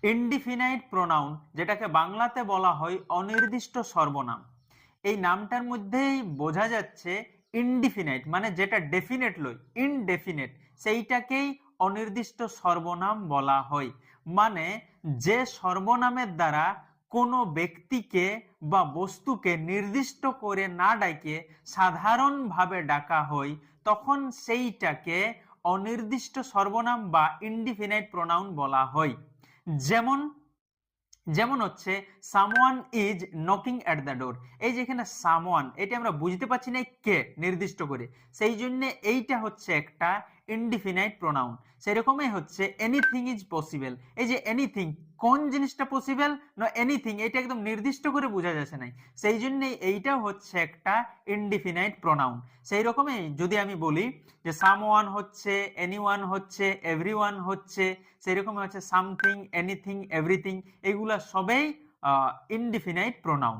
Indefinite pronoun, যেটাকে বাংলাতে বলা হয় অনির্দিষ্ট সর্বনাম, এই নামটার মধ্যেই বোঝা যাচ্ছে ইনডিফিনাইট মানে যেটা ডেফিনেট লয়, ইনডেফিনেট সেইটাকেই অনির্দিষ্ট সর্বনাম বলা হয়। মানে যে সর্বনামের দ্বারা কোনো ব্যক্তিকে বা বস্তুকে নির্দিষ্ট করে না ডাকে সাধারণভাবে ডাকা হয়, তখন সেইটাকে অনির্দিষ্ট সর্বনাম বা ইনডিফিনাইট প্রোনাউন বলা হয়। যেমন যেমন হচ্ছে someone is knocking at the door. এই যে এখানে সামওয়ান, এটা আমরা বুঝতে পারছি না কে নির্দিষ্ট করে, সেই জন্য এইটা হচ্ছে একটা ইনডিফিনাইট প্রোনাউন। সেরকমই হচ্ছে এনিথিং ইজ পসিবল। এই যে এনিথিং, কোন জিনিসটা পসিবল না এনিথিং, এটা একদম নির্দিষ্ট করে বোঝা যাচ্ছে না, সেই জন্য এইটাও হচ্ছে একটা ইনডিফিনাইট প্রোনাউন। সেই রকমই যদি আমি বলি যে সামওয়ান হচ্ছে, এনিওয়ান হচ্ছে, এভরিওয়ান হচ্ছে, সেরকম হচ্ছে সামথিং, এনিথিং, এভরিথিং, এগুলা সবেই ইনডিফিনাইট প্রোনাউন।